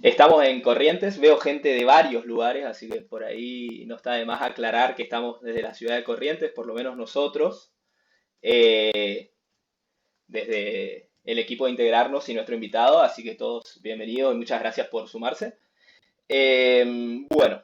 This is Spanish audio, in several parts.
Estamos en Corrientes, veo gente de varios lugares, así que por ahí no está de más aclarar que estamos desde la ciudad de Corrientes, por lo menos nosotros, eh, desde el equipo de Integrarnos y nuestro invitado, así que todos bienvenidos y muchas gracias por sumarse. Bueno,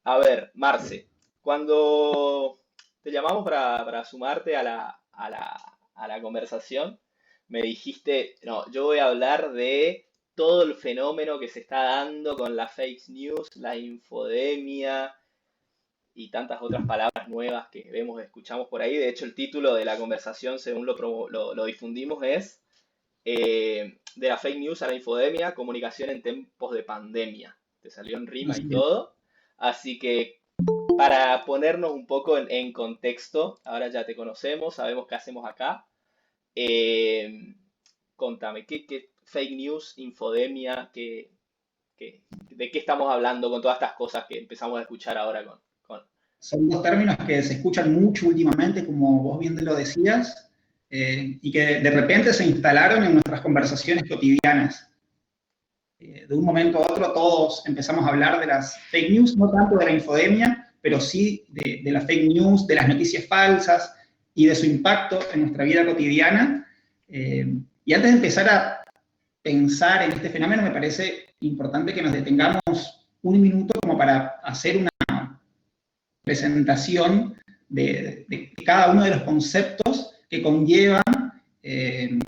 a ver, Marce, cuando te llamamos para sumarte a la conversación, me dijiste, no, yo voy a hablar de todo el fenómeno que se está dando con la fake news, la infodemia y tantas otras palabras nuevas que vemos, escuchamos por ahí. De hecho, el título de la conversación, según lo difundimos, es de la fake news a la infodemia, comunicación en tiempos de pandemia. Te salió en rima y Así es. todo. Así que para ponernos un poco en contexto, ahora ya te conocemos, sabemos qué hacemos acá. Eh, Contame, ¿qué fake news, infodemia, de qué estamos hablando con todas estas cosas que empezamos a escuchar ahora con... Son dos términos que se escuchan mucho últimamente, como vos bien te lo decías, y que de repente se instalaron en nuestras conversaciones cotidianas. De un momento a otro todos empezamos a hablar de las fake news, no tanto de la infodemia, pero sí de las fake news, de las noticias falsas y de su impacto en nuestra vida cotidiana. Y antes de empezar a pensar en este fenómeno, me parece importante que nos detengamos un minuto como para hacer una presentación de cada uno de los conceptos que conllevan eh,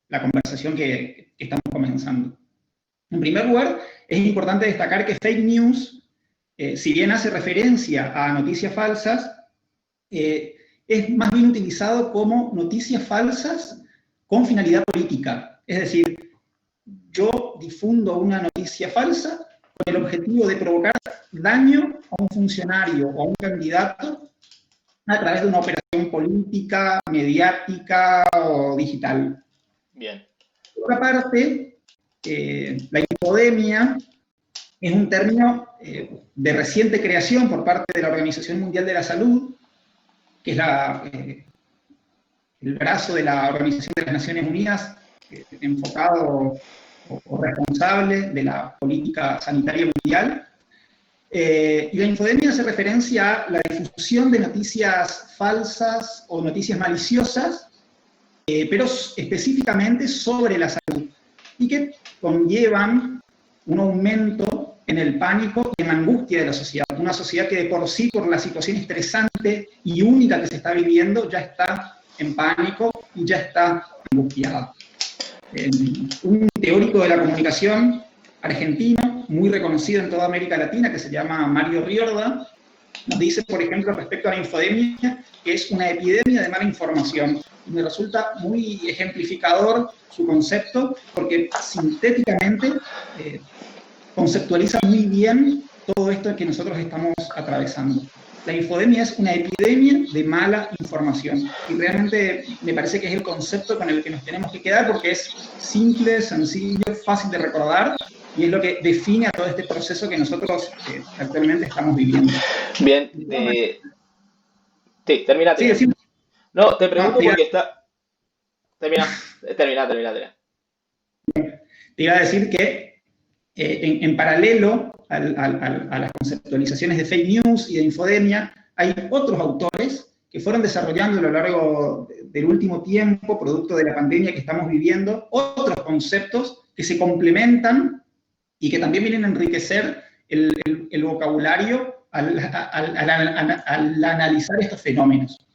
la conversación que estamos comenzando. En primer lugar, es importante destacar que fake news, si bien hace referencia a noticias falsas, es más bien utilizado como noticias falsas con finalidad política. Es decir, yo difundo una noticia falsa con el objetivo de provocar daño a un funcionario o a un candidato a través de una operación política, mediática o digital. Bien. Por otra parte, la infodemia es un término de reciente creación por parte de la Organización Mundial de la Salud, que es el brazo de la Organización de las Naciones Unidas enfocado o responsable de la política sanitaria mundial. Y la infodemia hace referencia a la difusión de noticias falsas o noticias maliciosas, pero específicamente sobre la salud, y que conllevan un aumento en el pánico y en la angustia de la sociedad. Una sociedad que de por sí, por la situación estresante y única que se está viviendo, ya está en pánico y ya está angustiada. Un teórico de la comunicación argentino, muy reconocido en toda América Latina, que se llama Mario Riorda, nos dice, por ejemplo, respecto a la infodemia, que es una epidemia de mala información. Y me resulta muy ejemplificador su concepto, porque sintéticamente conceptualiza muy bien todo esto que nosotros estamos atravesando. La infodemia es una epidemia de mala información. Y realmente me parece que es el concepto con el que nos tenemos que quedar, porque es simple, sencillo, fácil de recordar, y es lo que define a todo este proceso que nosotros actualmente estamos viviendo. Bien, sí, termina, Sí, termina. decimos, No, te no, pregunto porque está... Termina. te iba a decir que en paralelo a las conceptualizaciones de fake news y de infodemia, hay otros autores que fueron desarrollando a lo largo del último tiempo, producto de la pandemia que estamos viviendo, otros conceptos que se complementan y que también vienen a enriquecer el vocabulario al analizar estos fenómenos.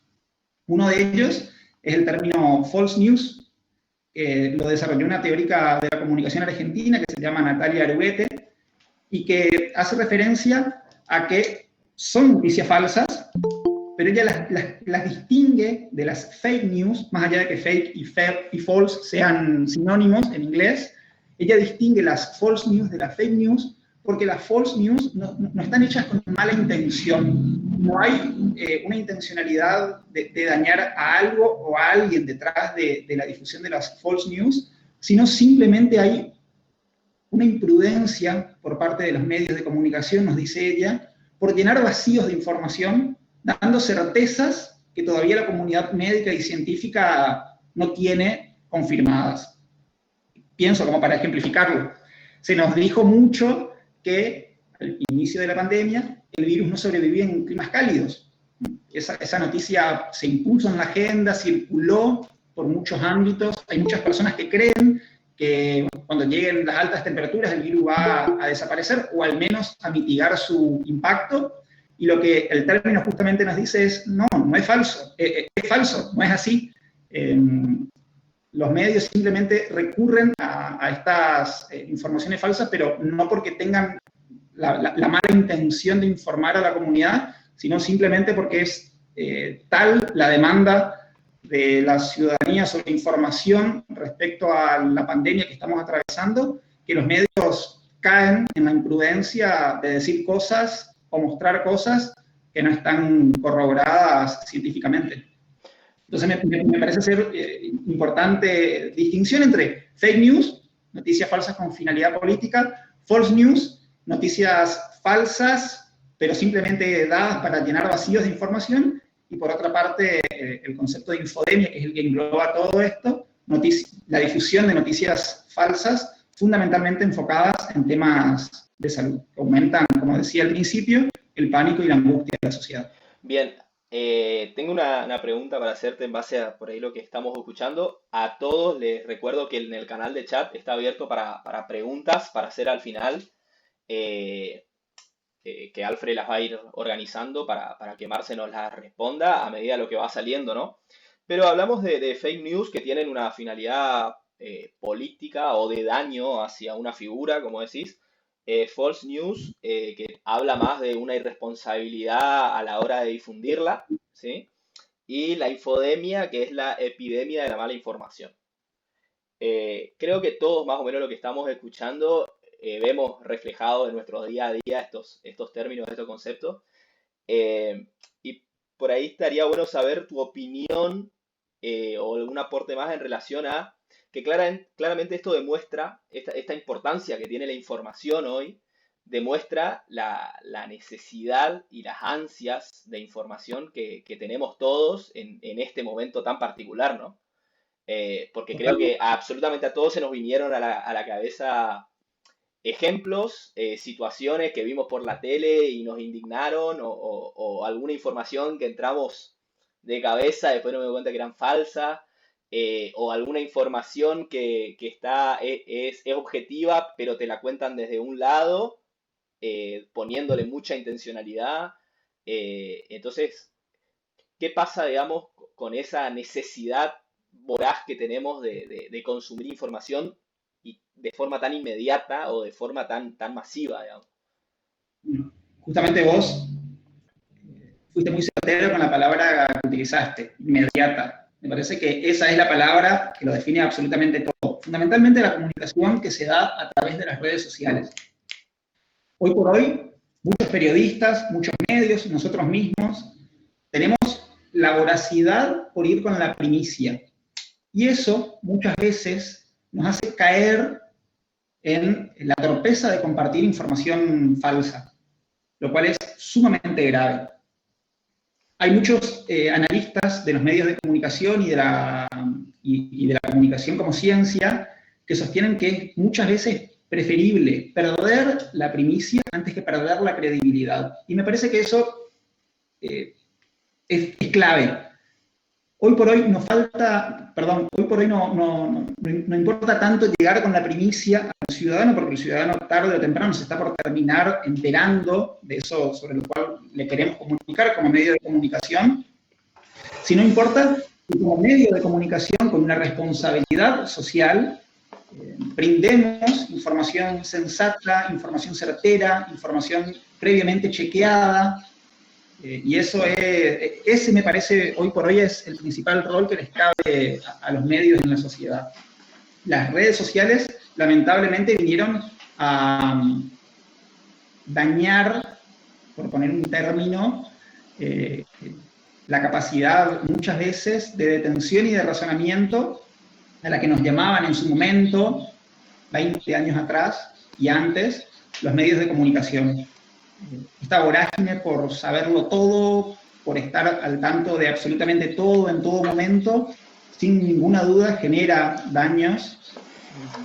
Uno de ellos es el término false news, que lo desarrolló una teórica de la comunicación argentina que se llama Natalia Aruete, y que hace referencia a que son noticias falsas, pero ella las distingue de las fake news, más allá de que fake y false sean sinónimos en inglés. Ella distingue las false news de las fake news porque las false news no están hechas con mala intención. No hay una intencionalidad de dañar a algo o a alguien detrás de la difusión de las false news, sino simplemente hay una imprudencia por parte de los medios de comunicación, nos dice ella, por llenar vacíos de información, dando certezas que todavía la comunidad médica y científica no tiene confirmadas. pienso como para ejemplificarlo. Se nos dijo mucho que al inicio de la pandemia el virus no sobrevivía en climas cálidos. Esa noticia se impuso en la agenda, circuló por muchos ámbitos. Hay muchas personas que creen que cuando lleguen las altas temperaturas el virus va a desaparecer o al menos a mitigar su impacto. Y lo que el término justamente nos dice es, no es falso, es falso, no es así. Los medios simplemente recurren a estas informaciones falsas, pero no porque tengan la mala intención de informar a la comunidad, sino simplemente porque es tal la demanda de la ciudadanía sobre información respecto a la pandemia que estamos atravesando, que los medios caen en la imprudencia de decir cosas o mostrar cosas que no están corroboradas científicamente. Entonces me parece ser importante distinción entre fake news, noticias falsas con finalidad política, false news, noticias falsas, pero simplemente dadas para llenar vacíos de información, y por otra parte el concepto de infodemia, que es el que engloba todo esto, la difusión de noticias falsas, fundamentalmente enfocadas en temas de salud, que aumentan, como decía al principio, el pánico y la angustia de la sociedad. Bien, tengo una pregunta para hacerte en base a por ahí lo que estamos escuchando. A todos les recuerdo que en el canal de chat está abierto para preguntas, para hacer al final, que Alfred las va a ir organizando para que Marce nos las responda a medida de lo que va saliendo, ¿no? Pero hablamos de fake news que tienen una finalidad política o de daño hacia una figura, como decís. False news, que habla más de una irresponsabilidad a la hora de difundirla, ¿sí? Y la infodemia, que es la epidemia de la mala información. Creo que todos más o menos lo que estamos escuchando vemos reflejado en nuestro día a día estos términos, estos conceptos. Y por ahí estaría bueno saber tu opinión o algún aporte más en relación a que claramente esto demuestra, esta importancia que tiene la información hoy, demuestra la necesidad y las ansias de información que tenemos todos en este momento tan particular, ¿no? Porque creo que absolutamente a todos se nos vinieron a la cabeza ejemplos, situaciones que vimos por la tele y nos indignaron, o alguna información que entramos de cabeza, después nos dimos cuenta que eran falsas, o alguna información que es objetiva, pero te la cuentan desde un lado, poniéndole mucha intencionalidad. Entonces, ¿qué pasa, digamos, con esa necesidad voraz que tenemos de consumir información y de forma tan inmediata o de forma tan masiva, digamos? Justamente vos fuiste muy certero con la palabra que utilizaste, inmediata. Me parece que esa es la palabra que lo define absolutamente todo. Fundamentalmente la comunicación que se da a través de las redes sociales. Hoy por hoy, muchos periodistas, muchos medios, nosotros mismos, tenemos la voracidad por ir con la primicia. Y eso muchas veces nos hace caer en la torpeza de compartir información falsa, lo cual es sumamente grave. Hay muchos analistas de los medios de comunicación y de la comunicación como ciencia que sostienen que es muchas veces preferible perder la primicia antes que perder la credibilidad. Y me parece que eso es clave. Hoy por hoy no importa tanto llegar con la primicia al ciudadano, porque el ciudadano tarde o temprano se está por terminar enterando de eso sobre lo cual le queremos comunicar como medio de comunicación, sino importa que como medio de comunicación con una responsabilidad social brindemos información sensata, información certera, información previamente chequeada. Y ese me parece, hoy por hoy, es el principal rol que les cabe a los medios en la sociedad. Las redes sociales, lamentablemente, vinieron a dañar, por poner un término, la capacidad muchas veces de detención y de razonamiento a la que nos llamaban en su momento, 20 años atrás y antes, los medios de comunicación. Esta vorágine por saberlo todo, por estar al tanto de absolutamente todo en todo momento, sin ninguna duda genera daños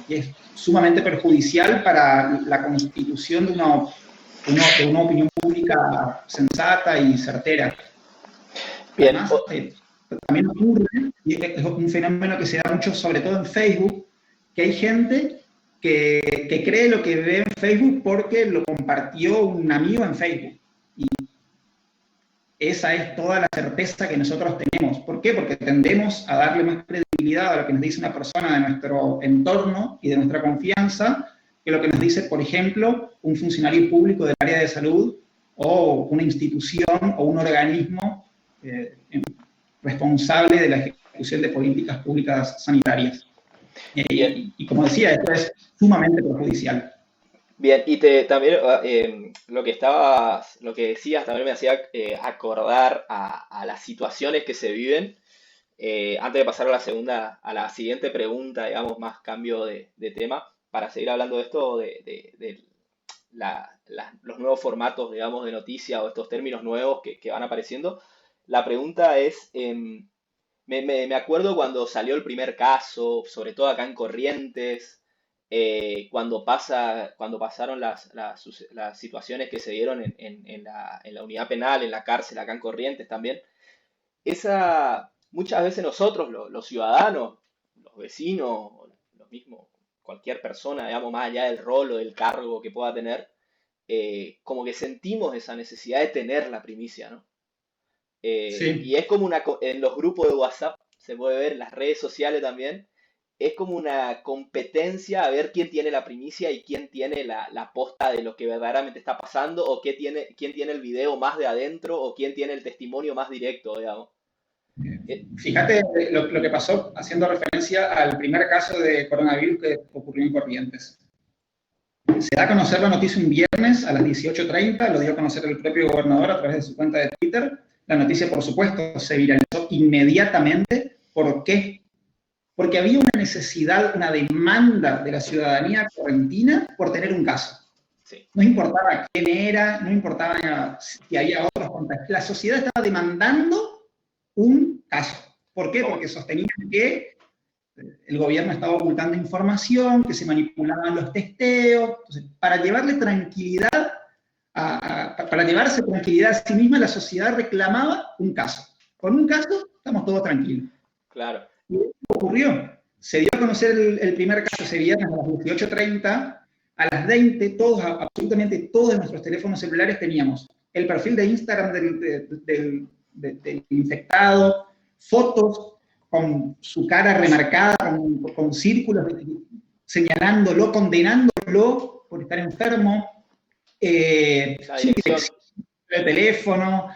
y es sumamente perjudicial para la constitución de una opinión pública sensata y certera. Bien. Además, también ocurre, y es un fenómeno que se da mucho, sobre todo en Facebook, que hay gente que cree lo que ve en Facebook porque lo compartió un amigo en Facebook. Y esa es toda la certeza que nosotros tenemos. ¿Por qué? Porque tendemos a darle más credibilidad a lo que nos dice una persona de nuestro entorno y de nuestra confianza que lo que nos dice, por ejemplo, un funcionario público del área de salud o una institución o un organismo responsable de la ejecución de políticas públicas sanitarias. Y como decía, esto es sumamente perjudicial. Bien, y también lo que decías también me hacía acordar a las situaciones que se viven. Antes de pasar a la siguiente pregunta, digamos, más cambio de tema, para seguir hablando de esto, de los nuevos formatos, digamos, de noticia o estos términos nuevos que van apareciendo. La pregunta es, me acuerdo cuando salió el primer caso, sobre todo acá en Corrientes, cuando pasaron las situaciones que se dieron en la unidad penal, en la cárcel, acá en Corrientes también. Muchas veces nosotros, los ciudadanos, los vecinos, los mismos, cualquier persona, digamos, más allá del rol o del cargo que pueda tener, como que sentimos esa necesidad de tener la primicia, ¿no? Sí. Y es como en los grupos de WhatsApp, se puede ver en las redes sociales también, es como una competencia a ver quién tiene la primicia y quién tiene la posta de lo que verdaderamente está pasando, o quién tiene el video más de adentro, o quién tiene el testimonio más directo, digamos. Fíjate lo que pasó, haciendo referencia al primer caso de coronavirus que ocurrió en Corrientes. Se da a conocer la noticia un viernes a las 18:30, lo dio a conocer el propio gobernador a través de su cuenta de Twitter. La noticia, por supuesto, se viralizó inmediatamente. ¿Por qué? Porque había una necesidad, una demanda de la ciudadanía correntina por tener un caso. Sí. No importaba quién era, no importaba si había otros contactos. La sociedad estaba demandando un caso. ¿Por qué? Porque sostenían que el gobierno estaba ocultando información, que se manipulaban los testeos. Entonces, para llevarle tranquilidad, para llevarse tranquilidad a sí misma, la sociedad reclamaba un caso. Con un caso, estamos todos tranquilos. Claro. Y eso ocurrió. Se dio a conocer el primer caso ese viernes a las 18:30. A las 20, absolutamente todos nuestros teléfonos celulares teníamos el perfil de Instagram del infectado, fotos con su cara remarcada, con círculos señalándolo, condenándolo por estar enfermo, su dirección de teléfono,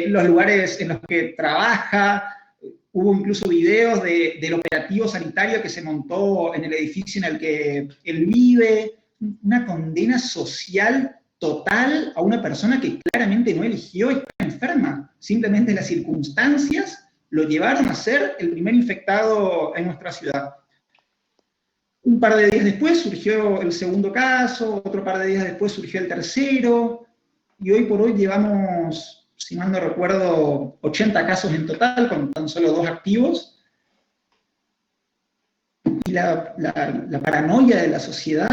los lugares en los que trabaja. Hubo incluso videos del operativo sanitario que se montó en el edificio en el que él vive. Una condena social total a una persona que claramente no eligió estar enferma. Simplemente las circunstancias lo llevaron a ser el primer infectado en nuestra ciudad. Un par de días después surgió el segundo caso, otro par de días después surgió el tercero, y hoy por hoy llevamos, si mal no recuerdo, 80 casos en total, con tan solo 2 activos. Y la paranoia de la sociedad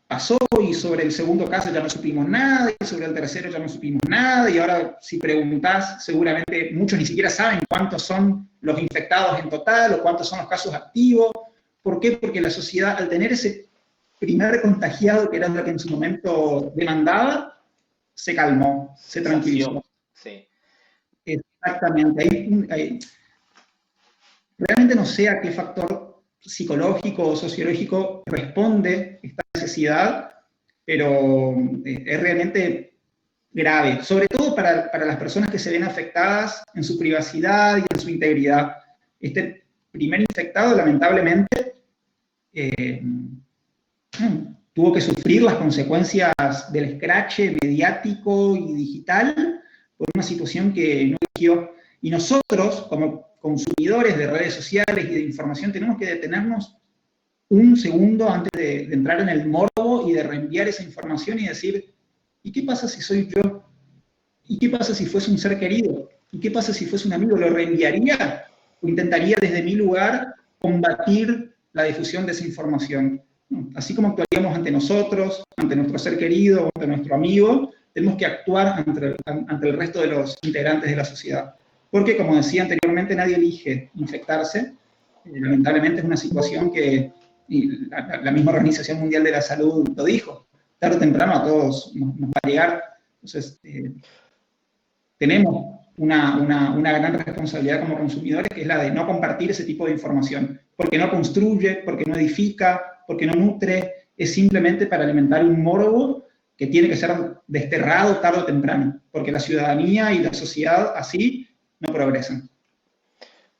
pasó, y sobre el segundo caso ya no supimos nada, y sobre el tercero ya no supimos nada, y ahora si preguntás, seguramente muchos ni siquiera saben cuántos son los infectados en total o cuántos son los casos activos. ¿Por qué? Porque la sociedad, al tener ese primer contagiado, que era lo que en su momento demandaba, se calmó, se tranquilizó. Sí. Exactamente. Realmente no sé a qué factor psicológico o sociológico responde esta necesidad, pero es realmente grave, sobre todo para las personas que se ven afectadas en su privacidad y en su integridad. Este primer infectado, lamentablemente, tuvo que sufrir las consecuencias del escrache mediático y digital por una situación que no eligió. Y nosotros, como consumidores de redes sociales y de información, tenemos que detenernos un segundo antes de entrar en el morbo y de reenviar esa información y decir, ¿y qué pasa si soy yo? ¿Y qué pasa si fuese un ser querido? ¿Y qué pasa si fuese un amigo? ¿Lo reenviaría? ¿O intentaría desde mi lugar combatir la difusión de esa información. Así como actuaríamos ante nosotros, ante nuestro ser querido, ante nuestro amigo, tenemos que actuar ante el resto de los integrantes de la sociedad. Porque, como decía anteriormente, nadie elige infectarse. Lamentablemente es una situación que la misma Organización Mundial de la Salud lo dijo. Tarde o temprano a todos nos va a llegar. Entonces, tenemos una gran responsabilidad como consumidores, que es la de no compartir ese tipo de información, porque no construye, porque no edifica, porque no nutre, es simplemente para alimentar un morbo que tiene que ser desterrado tarde o temprano, porque la ciudadanía y la sociedad así no progresan.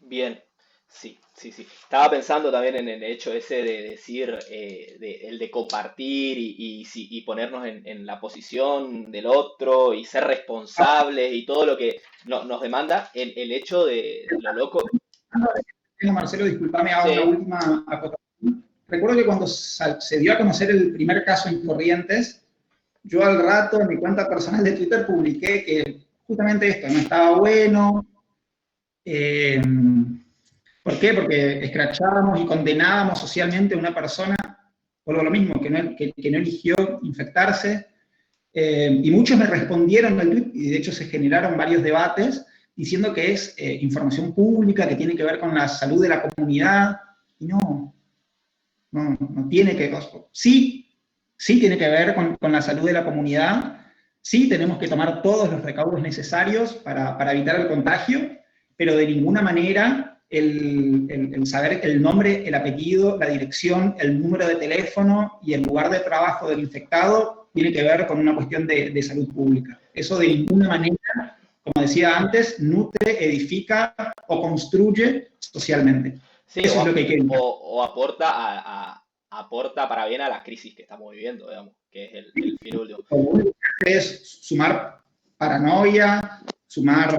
Bien, sí, sí, sí. Estaba pensando también en el hecho ese de decir, el de compartir y ponernos en la posición del otro y ser responsables y todo lo que nos demanda el hecho de lo loco. Marcelo, disculpame, hago una Sí, última acotación. Recuerdo que cuando se dio a conocer el primer caso en Corrientes, yo al rato en mi cuenta personal de Twitter publiqué que justamente esto no estaba bueno. Eh, ¿Por qué? Porque escrachábamos y condenábamos socialmente a una persona por lo mismo, que no eligió infectarse. Y muchos me respondieron al tweet, y de hecho se generaron varios debates, diciendo que es información pública, que tiene que ver con la salud de la comunidad, y no tiene que ver. Sí tiene que ver con la salud de la comunidad, sí tenemos que tomar todos los recaudos necesarios para evitar el contagio, pero de ninguna manera el saber el nombre, el apellido, la dirección, el número de teléfono y el lugar de trabajo del infectado tiene que ver con una cuestión de salud pública. Eso de sí, ninguna manera, como decía antes, nutre, edifica o construye socialmente. sí, Eso es lo que hay que evitar. o aporta aporta para bien a la crisis que estamos viviendo, digamos, que es el fin último. Lo único que hace es sumar paranoia, sumar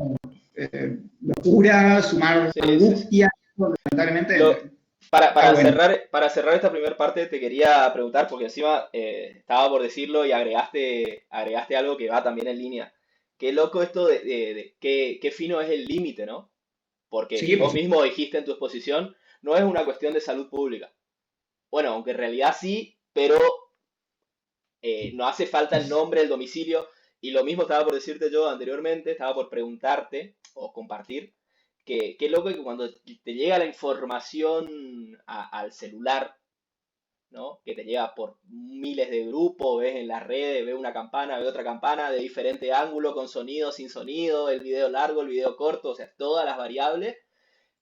locura, sumar Sí, sí, sí. angustia. Lamentablemente Lo, está bueno. para cerrar esta primera parte, te quería preguntar, porque encima estaba por decirlo y agregaste algo que va también en línea. Qué loco esto de qué fino es el límite, ¿no? Porque Sí, por vos supuesto. mismo dijiste en tu exposición, no es una cuestión de salud pública. Bueno, aunque en realidad sí, pero no hace falta el nombre, el domicilio, y lo mismo estaba por decirte yo anteriormente, estaba por preguntarte o compartir, que qué loco que cuando te llega la información al celular, ¿no? Que te llega por miles de grupos, ves en las redes, ves una campana, ves otra campana de diferente ángulo, con sonido, sin sonido, el video largo, el video corto, o sea, todas las variables.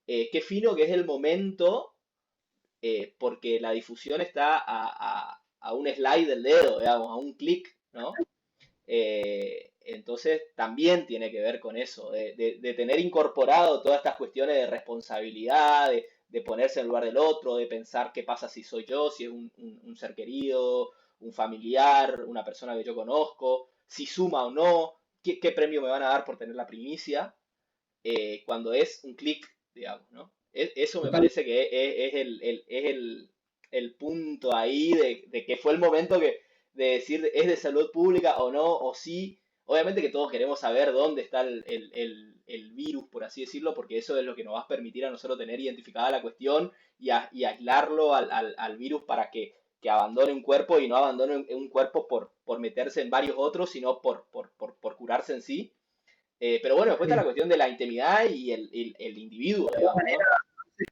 Qué fino que es el momento, porque la difusión está a un slide del dedo, digamos, a un clic, ¿no? Entonces también tiene que ver con eso, de tener incorporado todas estas cuestiones de responsabilidad, de ponerse en el lugar del otro, de pensar qué pasa si soy yo, si es un ser querido, un familiar, una persona que yo conozco, si suma o no, qué premio me van a dar por tener la primicia, cuando es un clic, digamos, ¿no? Eso me Total. parece que es el punto ahí de que fue el momento de decir es de salud pública o no, o sí. Obviamente que todos queremos saber dónde está el virus, por así decirlo, porque eso es lo que nos va a permitir a nosotros tener identificada la cuestión y aislarlo al virus para que abandone un cuerpo y no abandone un cuerpo por meterse en varios otros, sino por curarse en sí. Pero bueno, después está la cuestión de la intimidad y el individuo, digamos, ¿no?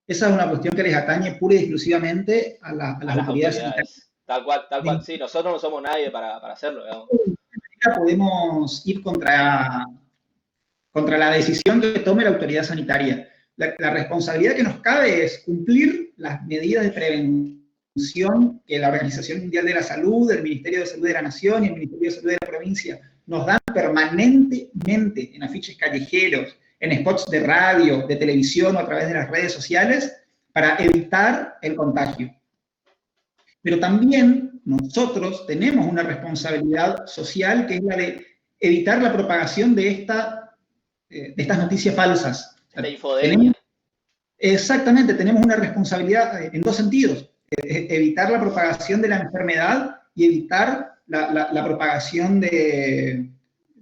Esa es una cuestión que les atañe pura y exclusivamente a A las las autoridades sanitarias. autoridades. Tal De cual, sí, nosotros no somos nadie para hacerlo, digamos. ninguna manera podemos ir contra la decisión que tome la autoridad sanitaria. La responsabilidad que nos cabe es cumplir las medidas de prevención que la Organización Mundial de la Salud, el Ministerio de Salud de la Nación y el Ministerio de Salud de la provincia nos dan permanentemente en afiches callejeros, en spots de radio, de televisión o a través de las redes sociales para evitar el contagio. Pero también nosotros tenemos una responsabilidad social que es la de evitar la propagación de estas noticias falsas. O Esta sea, infodemia. exactamente, tenemos una responsabilidad en dos sentidos. Evitar la propagación de la enfermedad y evitar la propagación de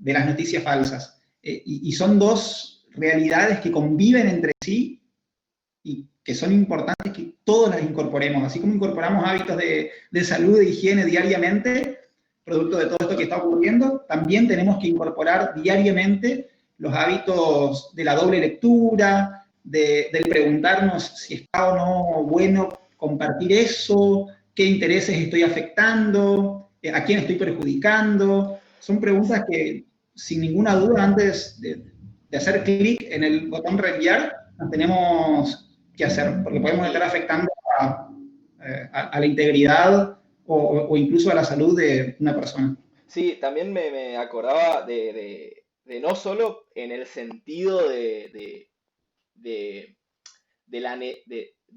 las noticias falsas. Y son dos realidades que conviven entre sí y que son importantes que todos las incorporemos, así como incorporamos hábitos de salud, de higiene diariamente, producto de todo esto que está ocurriendo, también tenemos que incorporar diariamente los hábitos de la doble lectura, del preguntarnos si está o no bueno compartir eso, qué intereses estoy afectando, a quién estoy perjudicando. Son preguntas que, sin ninguna duda, antes de hacer clic en el botón reenviar, nos tenemos que hacer, porque podemos estar afectando a la integridad o incluso a la salud de una persona. Sí, también me acordaba de no solo en el sentido de, de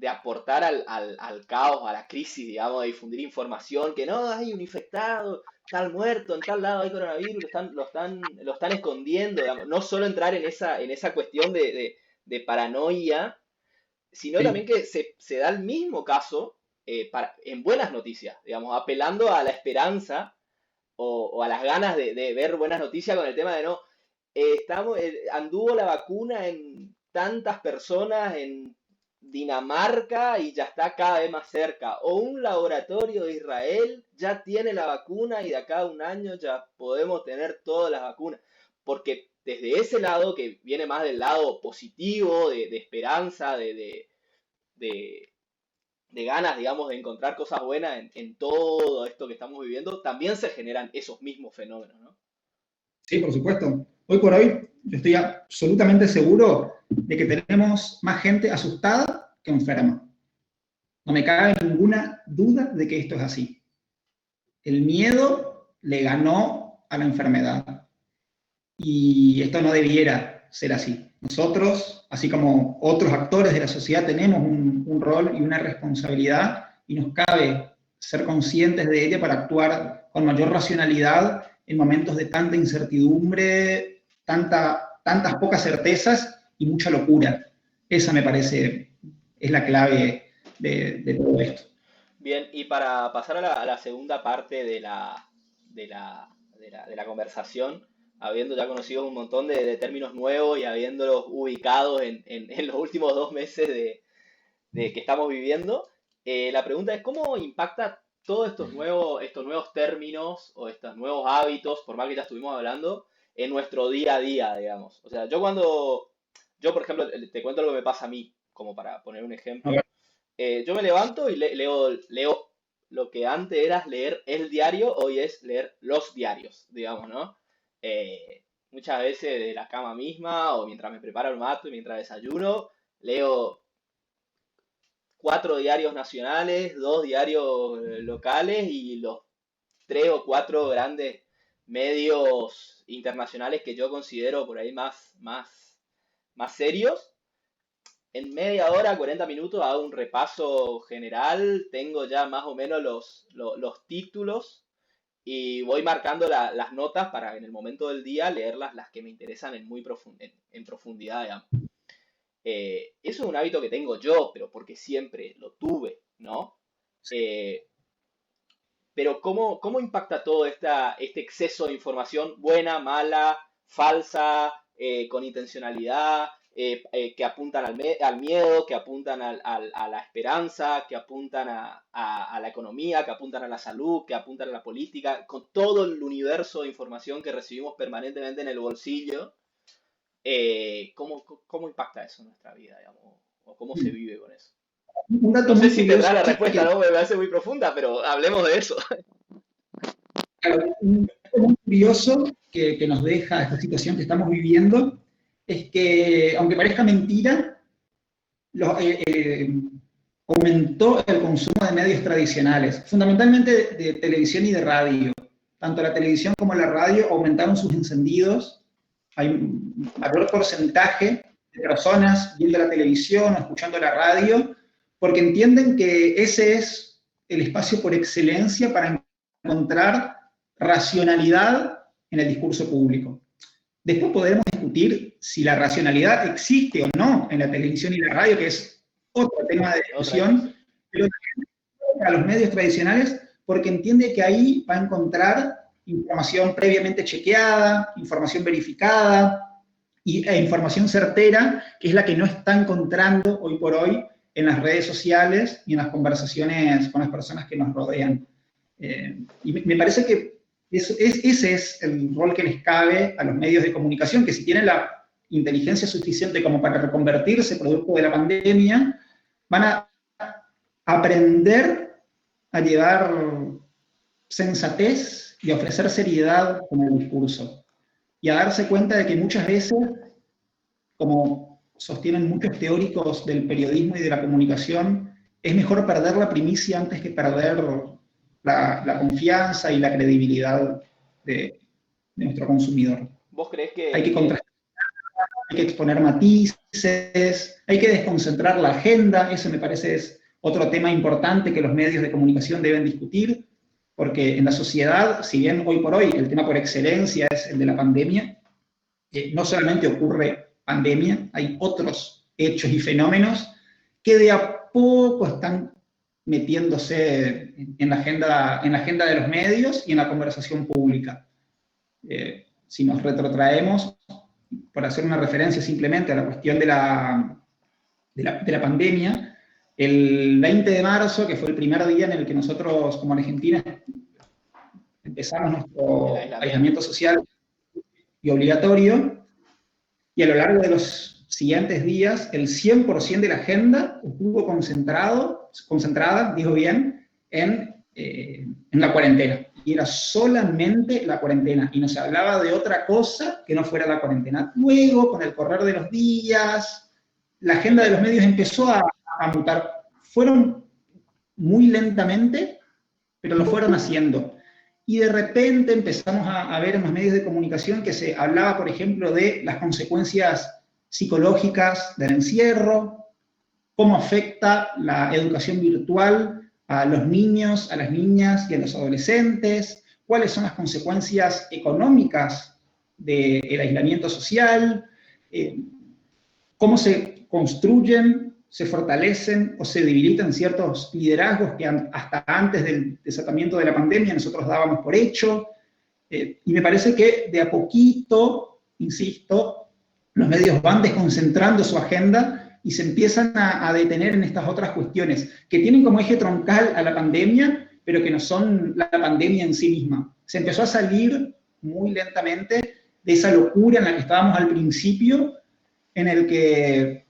aportar al caos, a la crisis, digamos, de difundir información, que no, hay un infectado, tal muerto, en tal lado hay coronavirus, lo están escondiendo, digamos. No solo entrar en esa cuestión de paranoia, sino también Sí, que se da el mismo caso en buenas noticias, digamos, apelando a la esperanza o a las ganas de ver buenas noticias con el tema de no, anduvo la vacuna en tantas personas en Dinamarca y ya está cada vez más cerca. O un laboratorio de Israel ya tiene la vacuna y de acá a un año ya podemos tener todas las vacunas. Porque desde ese lado, que viene más del lado positivo, de esperanza, de, de ganas, digamos, de encontrar cosas buenas en todo esto que estamos viviendo, también se generan esos mismos fenómenos, ¿no? sí, por supuesto. Hoy por hoy, yo estoy absolutamente seguro de que tenemos más gente asustada que enferma. No me cabe ninguna duda de que esto es así. El miedo le ganó a la enfermedad. Y esto no debiera ser así. Nosotros, así como otros actores de la sociedad, tenemos un rol y una responsabilidad y nos cabe ser conscientes de ella para actuar con mayor racionalidad en momentos de tanta incertidumbre, tantas pocas certezas y mucha locura. Esa me parece es la clave de todo esto. Bien, y para pasar a la segunda parte de la conversación, habiendo ya conocido un montón de términos nuevos y habiéndolos ubicados en los últimos 2 meses de que estamos viviendo, la pregunta es cómo impacta todos estos nuevos términos o estos nuevos hábitos, por más que ya estuvimos hablando, en nuestro día a día, digamos. O sea, yo por ejemplo, te cuento lo que me pasa a mí, como para poner un A ver, ejemplo. Yo me levanto y leo lo que antes era leer el diario, hoy es leer los diarios, digamos, ¿no? Muchas veces de la cama misma o mientras me preparo el mate, mientras desayuno, leo 4 diarios nacionales, 2 diarios locales y los 3 o 4 grandes medios internacionales que yo considero por ahí más serios. En media hora, 40 minutos, hago un repaso general, tengo ya más o menos los títulos y voy marcando las notas para en el momento del día leerlas las que me interesan en profundidad, digamos. Eso es un hábito que tengo yo, pero porque siempre lo tuve, ¿no? Eh, pero ¿cómo impacta todo este exceso de información buena, mala, falsa, con intencionalidad, que apuntan al miedo, que apuntan a la esperanza, que apuntan a la economía, que apuntan a la salud, que apuntan a la política, con todo el universo de información que recibimos permanentemente en el bolsillo? ¿Cómo impacta eso en nuestra vida, digamos? ¿O cómo se vive con eso? un dato No sé muy si tendrá curioso la es respuesta, que, ¿no? Me parece muy profunda, pero hablemos de eso. claro, un dato muy curioso que nos deja esta situación que estamos viviendo es que, aunque parezca mentira, lo- eh, eh, aumentó el consumo de medios tradicionales, fundamentalmente de televisión y de radio. Tanto la televisión como la radio aumentaron sus encendidos. Hay un mayor porcentaje de personas viendo la televisión o escuchando la radio porque entienden que ese es el espacio por excelencia para encontrar racionalidad en el discurso público. Después podremos discutir si la racionalidad existe o no en la televisión y la radio, que es otro tema de Otra discusión. discusión, pero también a los medios tradicionales porque entiende que ahí va a encontrar información previamente chequeada, información verificada, e información certera, que es la que no está encontrando hoy por hoy en las redes sociales y en las conversaciones con las personas que nos rodean. Y me parece que ese es el rol que les cabe a los medios de comunicación, que si tienen la inteligencia suficiente como para reconvertirse producto de la pandemia, van a aprender a llevar sensatez y a ofrecer seriedad con el discurso. Y a darse cuenta de que muchas veces, como sostienen muchos teóricos del periodismo y de la comunicación, es mejor perder la primicia antes que perder la confianza y la credibilidad de nuestro consumidor. ¿Vos crees Hay que que contrastar, hay que exponer matices, hay que desconcentrar la agenda, eso me parece es otro tema importante que los medios de comunicación deben discutir, porque en la sociedad, si bien hoy por hoy el tema por excelencia es el de la pandemia, no solamente ocurre pandemia, hay otros hechos y fenómenos que de a poco están metiéndose en la agenda de los medios y en la conversación pública. Si nos retrotraemos, por hacer una referencia simplemente a la cuestión de la pandemia, el 20 de marzo, que fue el primer día en el que nosotros como Argentina empezamos nuestro aislamiento social y obligatorio, y a lo largo de los siguientes días, el 100% de la agenda estuvo concentrada, digo bien, en la cuarentena. Y era solamente la cuarentena, y no se hablaba de otra cosa que no fuera la cuarentena. Luego, con el correr de los días, la agenda de los medios empezó a mutar. Fueron muy lentamente, pero lo fueron haciendo. Y de repente empezamos a ver en los medios de comunicación que se hablaba, por ejemplo, de las consecuencias psicológicas del encierro, cómo afecta la educación virtual a los niños, a las niñas y a los adolescentes, cuáles son las consecuencias económicas del aislamiento social, cómo se construyen, se fortalecen o se debilitan ciertos liderazgos que hasta antes del desatamiento de la pandemia nosotros dábamos por hecho. Y me parece que de a poquito, insisto, los medios van desconcentrando su agenda y se empiezan a detener en estas otras cuestiones, que tienen como eje troncal a la pandemia, pero que no son la pandemia en sí misma. Se empezó a salir muy lentamente de esa locura en la que estábamos al principio, en el que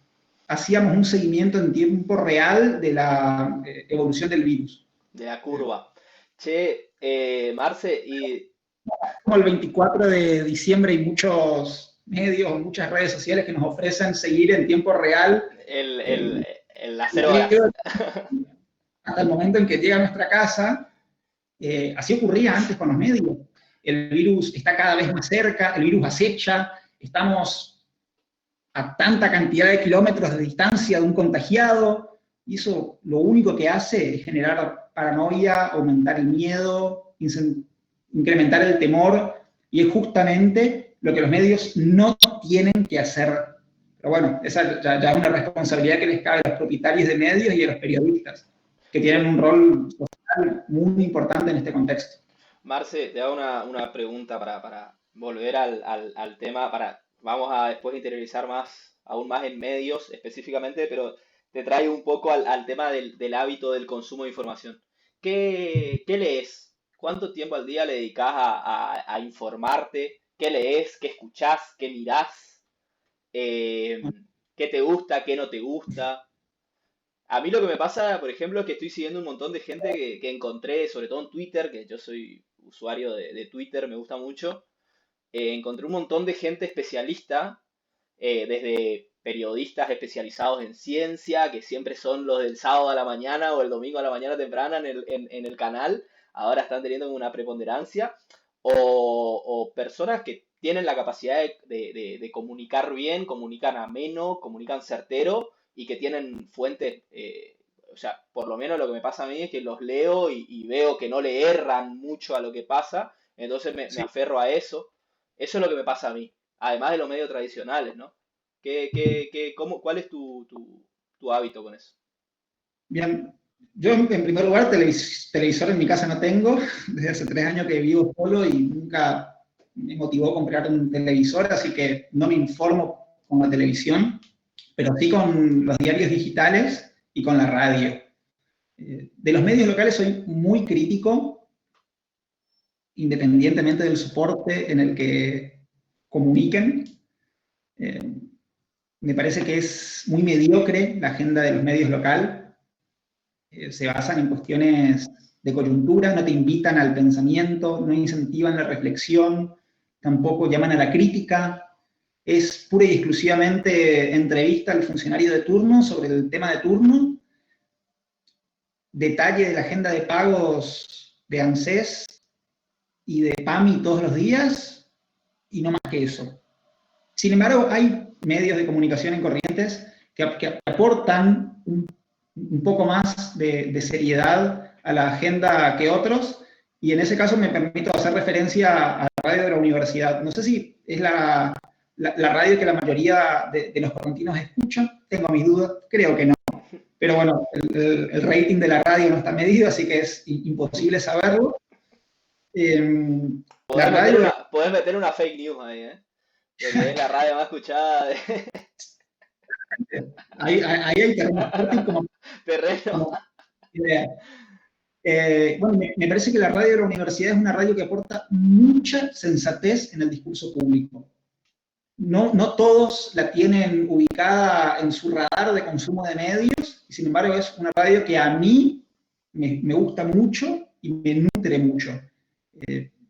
hacíamos un seguimiento en tiempo real de la evolución del virus. de la curva? Che, Marce, y Como el 24 de diciembre hay muchos medios, muchas redes sociales que nos ofrecen seguir en tiempo real las 0 horas. Hasta el momento en que llega a nuestra casa. Así ocurría antes con los medios. El virus está cada vez más cerca, el virus acecha, estamos a tanta cantidad de kilómetros de distancia de un contagiado, y eso lo único que hace es generar paranoia, aumentar el miedo, incrementar el temor, y es justamente lo que los medios no tienen que hacer. Pero bueno, esa ya es una responsabilidad que les cabe a los propietarios de medios y a los periodistas, que tienen un rol social muy importante en este contexto. Marce, te hago una pregunta para volver al tema, vamos a después interiorizar aún más en medios específicamente, pero te traigo un poco al tema del hábito del consumo de información. ¿Qué lees? ¿Cuánto tiempo al día le dedicás a informarte? ¿Qué lees? ¿Qué escuchás? ¿Qué mirás? Eh, ¿Qué te gusta? ¿Qué no te gusta? A mí lo que me pasa, por ejemplo, es que estoy siguiendo un montón de gente que encontré, sobre todo en Twitter, que yo soy usuario de Twitter, me gusta mucho. Encontré un montón de gente especialista, desde periodistas especializados en ciencia, que siempre son los del sábado a la mañana o el domingo a la mañana temprana en el canal, ahora están teniendo una preponderancia, o personas que tienen la capacidad de comunicar bien, comunican ameno, comunican certero y que tienen fuentes, o sea, por lo menos lo que me pasa a mí es que los leo y veo que no le erran mucho a lo que pasa, entonces me aferro a eso. Eso es lo que me pasa a mí, además de los medios tradicionales, ¿no? ¿Cuál es tu hábito con eso? Bien, yo en primer lugar televisor en mi casa no tengo, desde hace 3 años que vivo solo y nunca me motivó a comprar un televisor, así que no me informo con la televisión, pero sí con los diarios digitales y con la radio. De los medios locales soy muy crítico, independientemente del soporte en el que comuniquen. Eh, Me parece que es muy mediocre la agenda de los medios local. Se basan en cuestiones de coyuntura, no te invitan al pensamiento, no incentivan la reflexión, tampoco llaman a la crítica. Es pura y exclusivamente entrevista al funcionario de turno sobre el tema de turno, detalle de la agenda de pagos de ANSES y de PAMI todos los días, y no más que eso. Sin embargo, hay medios de comunicación en Corrientes que aportan un poco más de seriedad a la agenda que otros, y en ese caso me permito hacer referencia a la radio de la universidad. No sé si es la radio que la mayoría de los correntinos escuchan, tengo mis dudas, creo que no. Pero bueno, el rating de la radio no está medido, así que es imposible saberlo. La radio... Podés meter una fake news ahí, ¿eh? De que es la radio más escuchada. Ahí hay terreno como idea. Bueno, me parece que la radio de la universidad es una radio que aporta mucha sensatez en el discurso público. No todos la tienen ubicada en su radar de consumo de medios, y sin embargo es una radio que a mí me gusta mucho y me nutre mucho.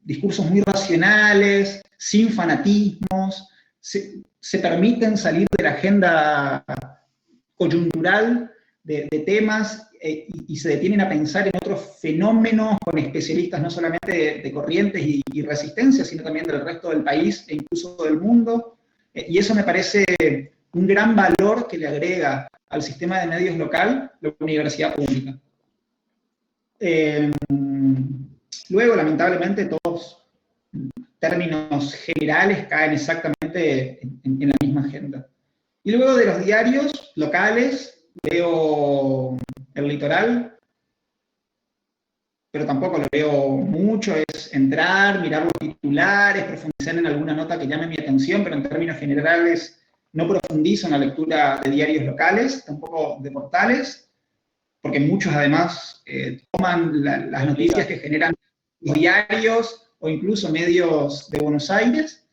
Discursos muy racionales, sin fanatismos, se permiten salir de la agenda coyuntural de temas y se detienen a pensar en otros fenómenos con especialistas no solamente de Corrientes y Resistencia, sino también del resto del país e incluso del mundo. Y eso me parece un gran valor que le agrega al sistema de medios local la universidad pública. Luego, lamentablemente, todos términos generales caen exactamente en la misma agenda. Y luego de los diarios locales, leo El Litoral, pero tampoco lo veo mucho, es entrar, mirar los titulares, profundizar en alguna nota que llame mi atención, pero en términos generales no profundizo en la lectura de diarios locales, tampoco de portales, porque muchos además toman las noticias que generan los diarios o incluso medios de Buenos Aires,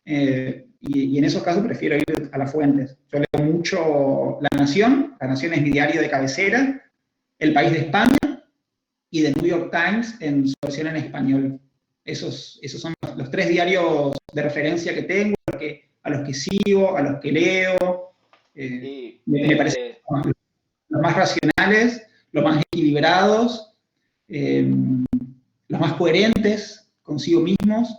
y en esos casos prefiero ir a las fuentes. Yo leo mucho La Nación es mi diario de cabecera, El País de España y The New York Times en su versión en español. Esos son los tres diarios de referencia que tengo, a los que sigo, a los que leo. Me parecen los más racionales, los más equilibrados, los más coherentes consigo mismos.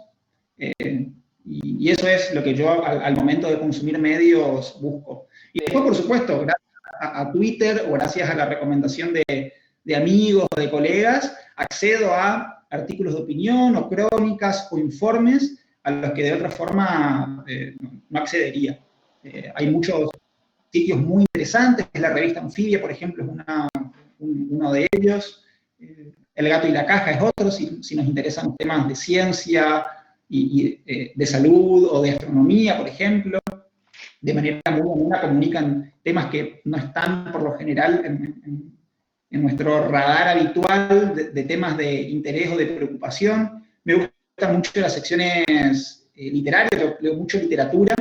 Y eso es lo que yo al momento de consumir medios busco. Y después, por supuesto, gracias a Twitter o gracias a la recomendación de amigos o de colegas, accedo a artículos de opinión o crónicas o informes a los que de otra forma no accedería. Hay muchos sitios muy interesantes, la revista Anfibia, por ejemplo, es uno de ellos. El Gato y la Caja es otro, si nos interesan temas de ciencia y de salud o de astronomía, por ejemplo. De manera muy buena comunican temas que no están por lo general en nuestro radar habitual de temas de interés o de preocupación. Me gustan mucho las secciones literarias, yo leo mucho literatura,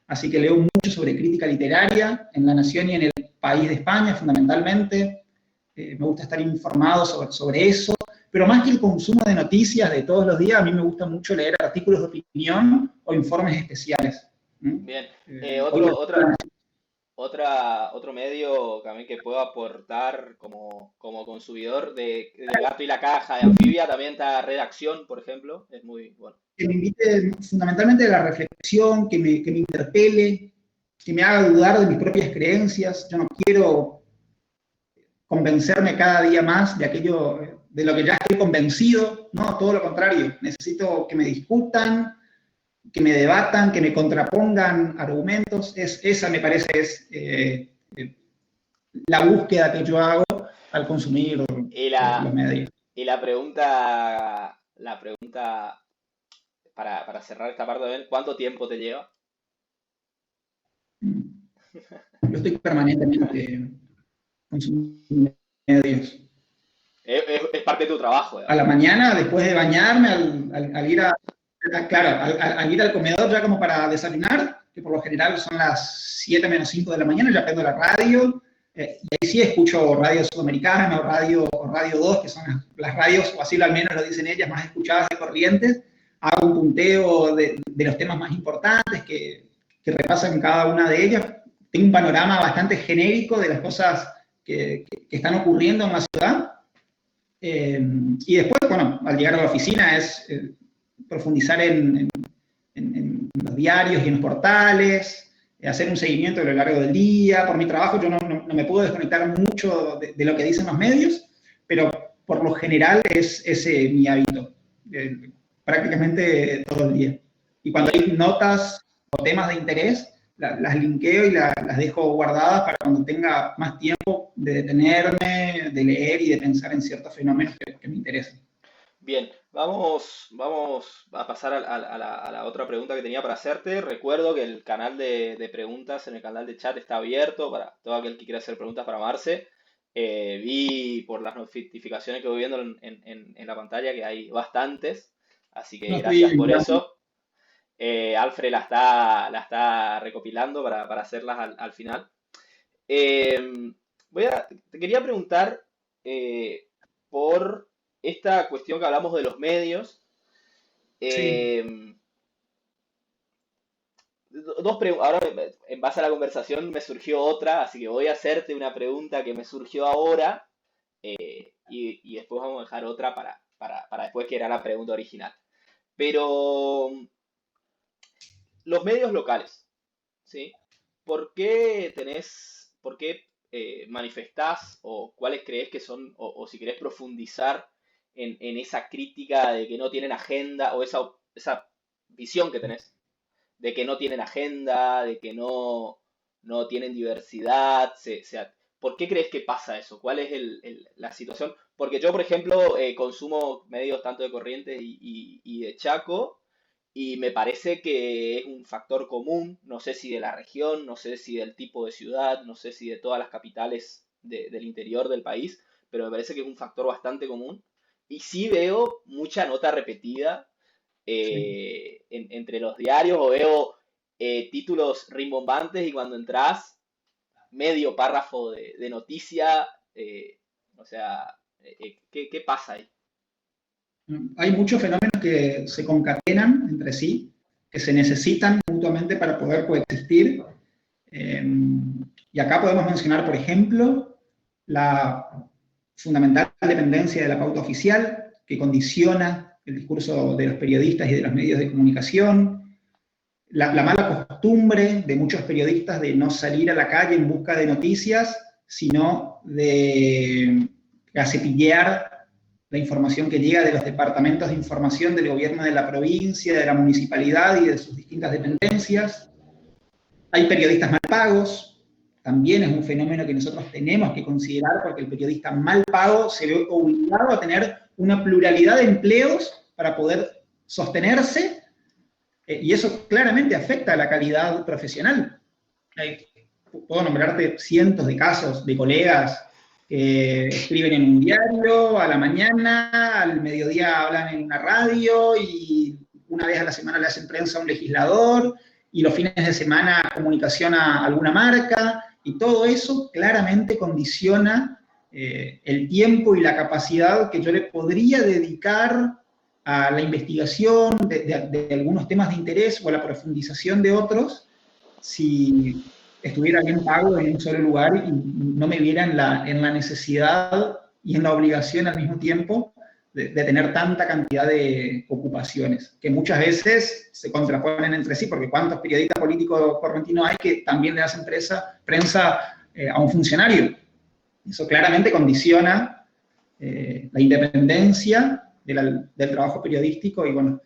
así que leo mucho sobre crítica literaria en La Nación y en El País de España, fundamentalmente. Me gusta estar informado sobre eso, pero más que el consumo de noticias de todos los días, a mí me gusta mucho leer artículos de opinión o informes especiales. Bien. Otro medio también que puedo aportar como consumidor de Gato y la Caja, de Anfibia, también está Redacción, por ejemplo, es muy bueno. Que me invite fundamentalmente a la reflexión, que me interpele, que me haga dudar de mis propias creencias. Yo no quiero convencerme cada día más de aquello de lo que ya estoy convencido, no, todo lo contrario. Necesito que me discutan, que me debatan, que me contrapongan argumentos. Esa me parece es la búsqueda que yo hago al consumir los medios. Y la pregunta para cerrar esta parte también, ¿cuánto tiempo te lleva? Yo estoy permanentemente consumiendo medios. Es parte de tu trabajo, A digamos. la mañana, después de bañarme, al ir claro, al ir al comedor ya como para desayunar, que por lo general son las 7 menos 5 de la mañana, ya prendo la radio, y ahí sí escucho radio sudamericana o radio 2, que son las radios, o así al menos lo dicen ellas, más escuchadas de Corrientes. Hago un punteo de los temas más importantes que repasan cada una de ellas. Tengo un panorama bastante genérico de las cosas que están ocurriendo en la ciudad. Y después, bueno, al llegar a la oficina es profundizar en los diarios y en los portales, hacer un seguimiento a lo largo del día. Por mi trabajo yo no me puedo desconectar mucho de lo que dicen los medios, pero por lo general es ese mi hábito, prácticamente todo el día. Y cuando hay notas o temas de interés, las linkeo y las dejo guardadas para cuando tenga más tiempo de detenerme, de leer y de pensar en ciertos fenómenos que me interesan. Bien, vamos a pasar a la otra pregunta que tenía para hacerte. Recuerdo que el canal de preguntas en el canal de chat está abierto para todo aquel que quiera hacer preguntas para Marce. Vi por las notificaciones que voy viendo en la pantalla que hay bastantes, así que No gracias estoy, por eso. Alfred la está recopilando para hacerlas al final. Eh, te quería preguntar eh, por esta cuestión que hablamos de los medios. sí, eh, Ahora, en base a la conversación, me surgió otra, así que voy a hacerte una pregunta que me surgió ahora y después vamos a dejar otra para después, que era la pregunta original. Pero los medios locales, ¿sí? ¿Por qué manifestás o cuáles crees que son, o si querés profundizar en esa crítica de que no tienen agenda o esa visión que tenés de que no tienen agenda, de que no tienen diversidad? ¿Por qué crees que pasa eso? ¿Cuál es la situación? Porque yo, por ejemplo, consumo medios tanto de Corrientes y de Chaco, y me parece que es un factor común, no sé si de la región, no sé si del tipo de ciudad, no sé si de todas las capitales del interior del país, pero me parece que es un factor bastante común. Y sí veo mucha nota repetida sí. entre los diarios, o veo títulos rimbombantes, y cuando entras, medio párrafo de noticia. O sea, ¿qué pasa ahí? Hay muchos fenómenos que se concatenan entre sí, que se necesitan mutuamente para poder coexistir. Eh, y acá podemos mencionar, por ejemplo, la fundamental dependencia de la pauta oficial, que condiciona el discurso de los periodistas y de los medios de comunicación, la mala costumbre de muchos periodistas de no salir a la calle en busca de noticias, sino de gacetillear la información que llega de los departamentos de información del gobierno de la provincia, de la municipalidad y de sus distintas dependencias. Hay periodistas mal pagos, también es un fenómeno que nosotros tenemos que considerar, porque el periodista mal pago se ve obligado a tener una pluralidad de empleos para poder sostenerse, y eso claramente afecta a la calidad profesional. Puedo nombrarte cientos de casos de colegas que escriben en un diario a la mañana, al mediodía hablan en una radio y una vez a la semana le hacen prensa a un legislador y los fines de semana comunicación a alguna marca, y todo eso claramente condiciona el tiempo y la capacidad que yo le podría dedicar a la investigación de algunos temas de interés o a la profundización de otros, si estuviera bien pago en un solo lugar y no me viera en la necesidad y en la obligación al mismo tiempo de tener tanta cantidad de ocupaciones, que muchas veces se contraponen entre sí, porque cuántos periodistas políticos correntinos hay que también le hacen prensa a un funcionario. Eso claramente condiciona la independencia del trabajo periodístico y bueno,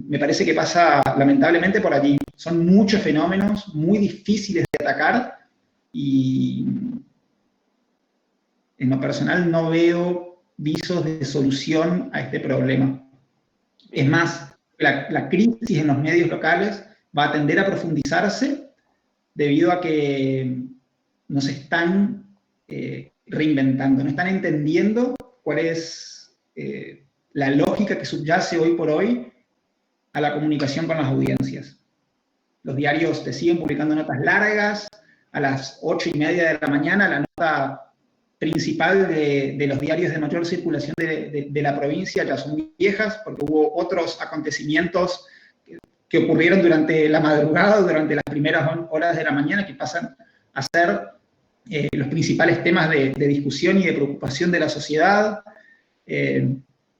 me parece que pasa lamentablemente por allí. Son muchos fenómenos muy difíciles de atacar y en lo personal no veo visos de solución a este problema. Es Bien, más, La crisis en los medios locales va a tender a profundizarse debido a que no se están reinventando, no están entendiendo cuál es la lógica que subyace hoy por hoy a la comunicación con las audiencias. Los diarios te siguen publicando notas largas, a las 8:30 de la mañana la nota principal de los diarios de mayor circulación de la provincia ya son viejas, porque hubo otros acontecimientos que ocurrieron durante la madrugada, durante las primeras horas de la mañana, que pasan a ser los principales temas de discusión y de preocupación de la sociedad.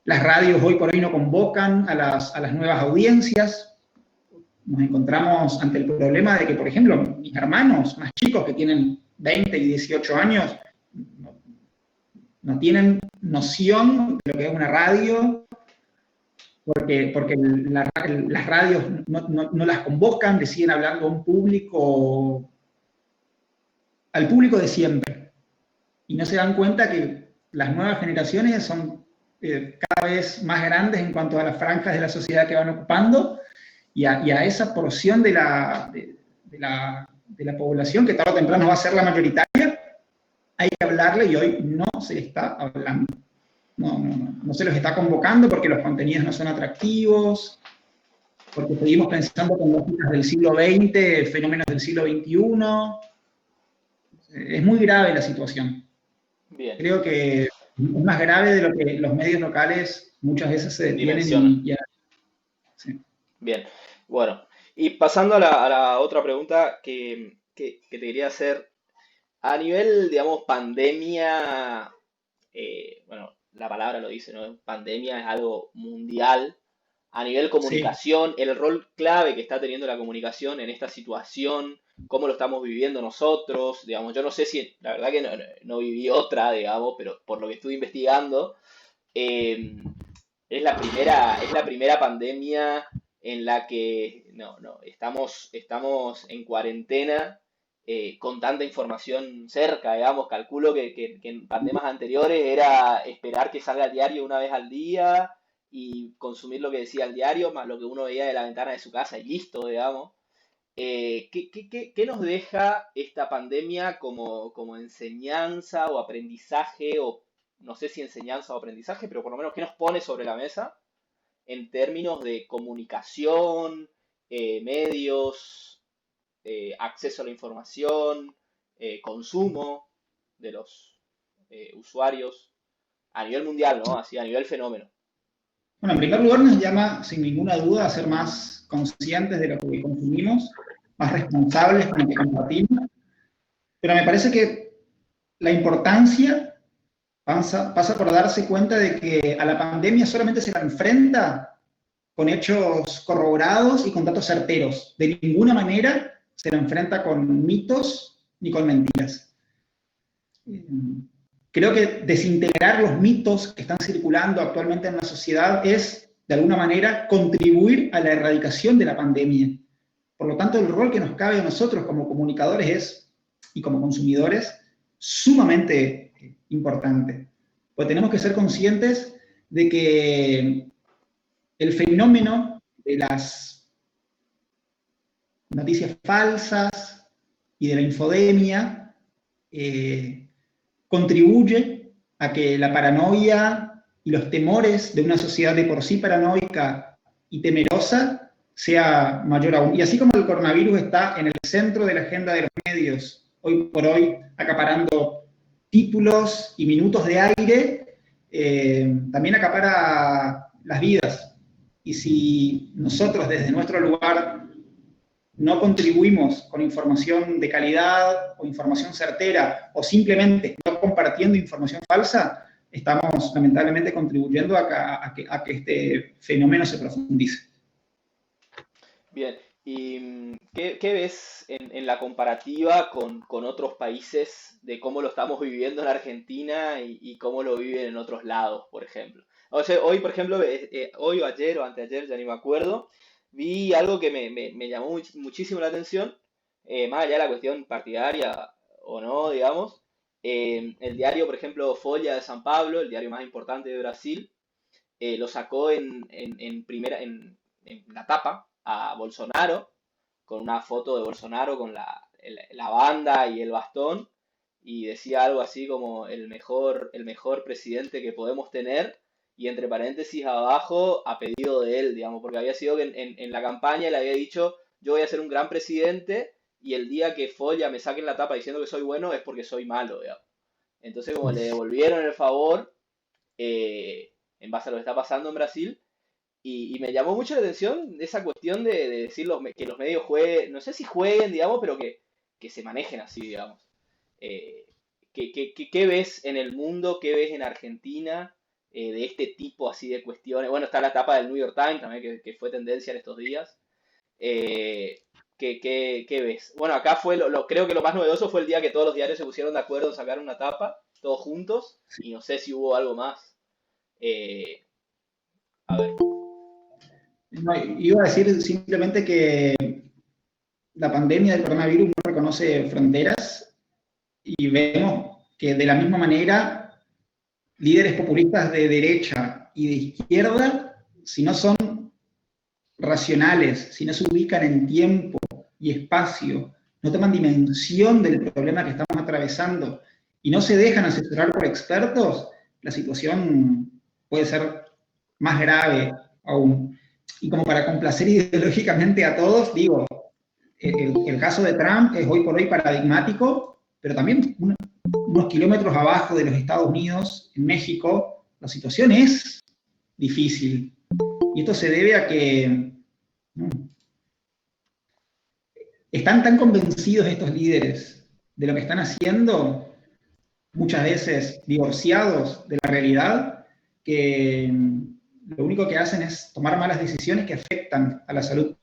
Las radios hoy por hoy no convocan a las nuevas audiencias. Nos encontramos ante el problema de que, por ejemplo, mis hermanos más chicos que tienen 20 y 18 años no tienen noción de lo que es una radio, porque las radios no las convocan, le siguen hablando a un público, al público de siempre. Y no se dan cuenta que las nuevas generaciones son cada vez más grandes en cuanto a las franjas de la sociedad que van ocupando, y a esa porción de la población que tarde o temprano va a ser la mayoritaria, hay que hablarle, y hoy no se le está hablando. No se los está convocando porque los contenidos no son atractivos, porque seguimos pensando con lógicas del siglo XX, fenómenos del siglo XXI. Es muy grave la situación. Bien. Creo que es más grave de lo que los medios locales muchas veces se detienen sí. Bien, bueno, y pasando a la otra pregunta que te quería hacer, a nivel, digamos, pandemia, bueno, la palabra lo dice, ¿no? Pandemia es algo mundial. A nivel Sí. comunicación, el rol clave que está teniendo la comunicación en esta situación, cómo lo estamos viviendo nosotros, digamos, yo no sé si, la verdad que no viví otra, digamos, pero por lo que estuve investigando, eh, es la primera pandemia en la que estamos en cuarentena con tanta información cerca, digamos. Calculo que en pandemias anteriores era esperar que salga el diario una vez al día y consumir lo que decía el diario, más lo que uno veía de la ventana de su casa y listo, digamos. ¿Qué nos deja esta pandemia como enseñanza o aprendizaje, o no sé si enseñanza o aprendizaje, pero por lo menos qué nos pone sobre la mesa en términos de comunicación, medios, acceso a la información, consumo de los usuarios a nivel mundial, ¿no? Así, a nivel fenómeno. Bueno, en primer lugar nos llama sin ninguna duda a ser más conscientes de lo que consumimos, más responsables con lo que compartimos, pero me parece que la importancia pasa por darse cuenta de que a la pandemia solamente se la enfrenta con hechos corroborados y con datos certeros. De ninguna manera se la enfrenta con mitos ni con mentiras. Creo que desintegrar los mitos que están circulando actualmente en la sociedad es, de alguna manera, contribuir a la erradicación de la pandemia. Por lo tanto, el rol que nos cabe a nosotros como comunicadores y como consumidores, sumamente importante. Pues tenemos que ser conscientes de que el fenómeno de las noticias falsas y de la infodemia contribuye a que la paranoia y los temores de una sociedad de por sí paranoica y temerosa sea mayor aún. Y así como el coronavirus está en el centro de la agenda de los medios, hoy por hoy acaparando títulos y minutos de aire, también acapara las vidas. Y si nosotros desde nuestro lugar no contribuimos con información de calidad o información certera, o simplemente no compartiendo información falsa, estamos lamentablemente contribuyendo a que este fenómeno se profundice. Bien, ¿y qué ves en la comparativa con otros países de cómo lo estamos viviendo en Argentina y cómo lo viven en otros lados, por ejemplo? O sea, hoy, por ejemplo, hoy o ayer o anteayer, ya ni me acuerdo, vi algo que me llamó muchísimo la atención, más allá de la cuestión partidaria o no, digamos. El diario, por ejemplo, Folha de San Pablo, el diario más importante de Brasil, lo sacó en la tapa a Bolsonaro, con una foto de Bolsonaro con la banda y el bastón, y decía algo así como el mejor presidente que podemos tener, y entre paréntesis abajo, a pedido de él, digamos, porque había sido que en la campaña le había dicho, yo voy a ser un gran presidente, y el día que Folla me saquen la tapa diciendo que soy bueno es porque soy malo, digamos. Entonces, como le devolvieron el favor, en base a lo que está pasando en Brasil, y me llamó mucho la atención esa cuestión de decir que los medios jueguen, no sé si jueguen, digamos, pero que se manejen así, digamos. Eh, ¿qué ves en el mundo? ¿Qué ves en Argentina de este tipo así de cuestiones? Bueno, está la tapa del New York Times también, que fue tendencia en estos días. Eh, ¿qué ves? Bueno, acá fue, creo que lo más novedoso fue el día que todos los diarios se pusieron de acuerdo en sacar una tapa, todos juntos, y no sé si hubo algo más. Eh, a ver. No, iba a decir simplemente que la pandemia del coronavirus no reconoce fronteras y vemos que de la misma manera líderes populistas de derecha y de izquierda, si no son racionales, si no se ubican en tiempo y espacio, no toman dimensión del problema que estamos atravesando y no se dejan asesorar por expertos, la situación puede ser más grave aún. Y como para complacer ideológicamente a todos, digo, el caso de Trump es hoy por hoy paradigmático, pero también unos kilómetros abajo de los Estados Unidos, en México, la situación es difícil. Y esto se debe a que están tan convencidos estos líderes de lo que están haciendo, muchas veces divorciados de la realidad, que lo único que hacen es tomar malas decisiones que afectan a la salud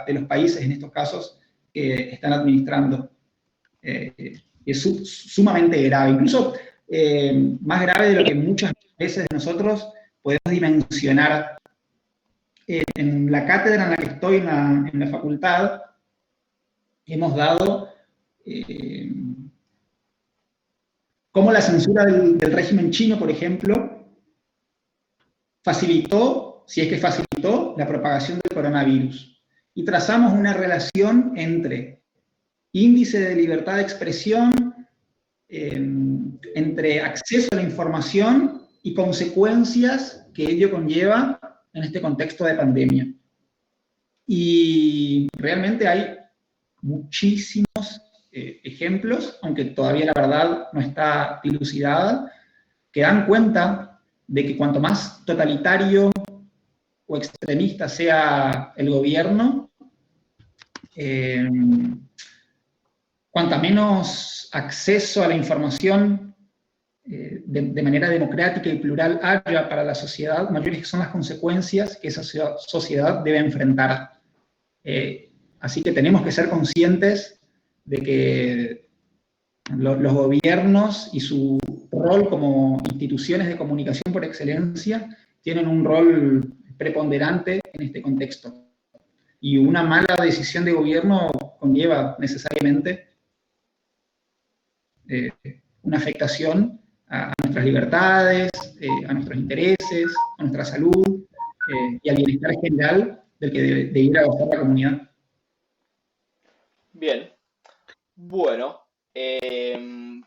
de los países, en estos casos, que están administrando. Es sumamente grave, incluso más grave de lo que muchas veces nosotros podemos dimensionar. En la cátedra en la que estoy en la facultad, hemos dado cómo la censura del régimen chino, por ejemplo, facilitó, si es que facilitó, la propagación del coronavirus. Y trazamos una relación entre índice de libertad de expresión, entre acceso a la información y consecuencias que ello conlleva en este contexto de pandemia. Y realmente hay muchísimos ejemplos, aunque todavía la verdad no está dilucidada, que dan cuenta de que cuanto más totalitario o extremista sea el gobierno, cuanta menos acceso a la información de manera democrática y plural haya para la sociedad, mayores son las consecuencias que esa sociedad debe enfrentar. Así que tenemos que ser conscientes de que los gobiernos y su rol como instituciones de comunicación por excelencia tienen un rol preponderante en este contexto. Y una mala decisión de gobierno conlleva necesariamente una afectación a nuestras libertades, a nuestros intereses, a nuestra salud y al bienestar general del que debiera gozar la comunidad. Bien, bueno, em,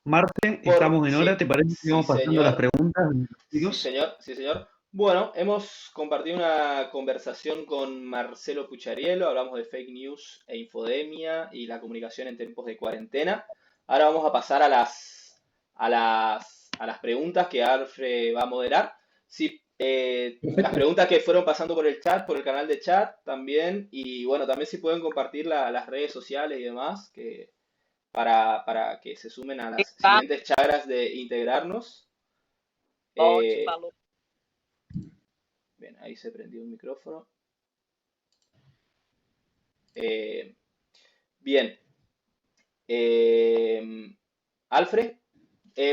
Marte, estamos en hora, sí, ¿te parece que sí vamos pasando a las señor, preguntas de los sí chicos? señor, sí señor. Bueno, hemos compartido una conversación con Marcelo Pucharielo, hablamos de fake news e infodemia y la comunicación en tiempos de cuarentena. Ahora vamos a pasar a las preguntas que Alfred va a moderar. Sí, las Perfecto. preguntas que fueron pasando por el chat, por el canal de chat también, y bueno, también si pueden compartir las redes sociales y demás, para que se sumen a las siguientes charlas de integrarnos. Eh, bien, ahí se prendió el micrófono. Eh, bien, eh, Alfred,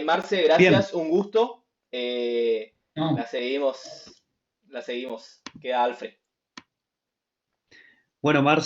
Marce, Bien, gracias, un gusto. No, La seguimos, la seguimos. Queda Alfred. bueno, Marce.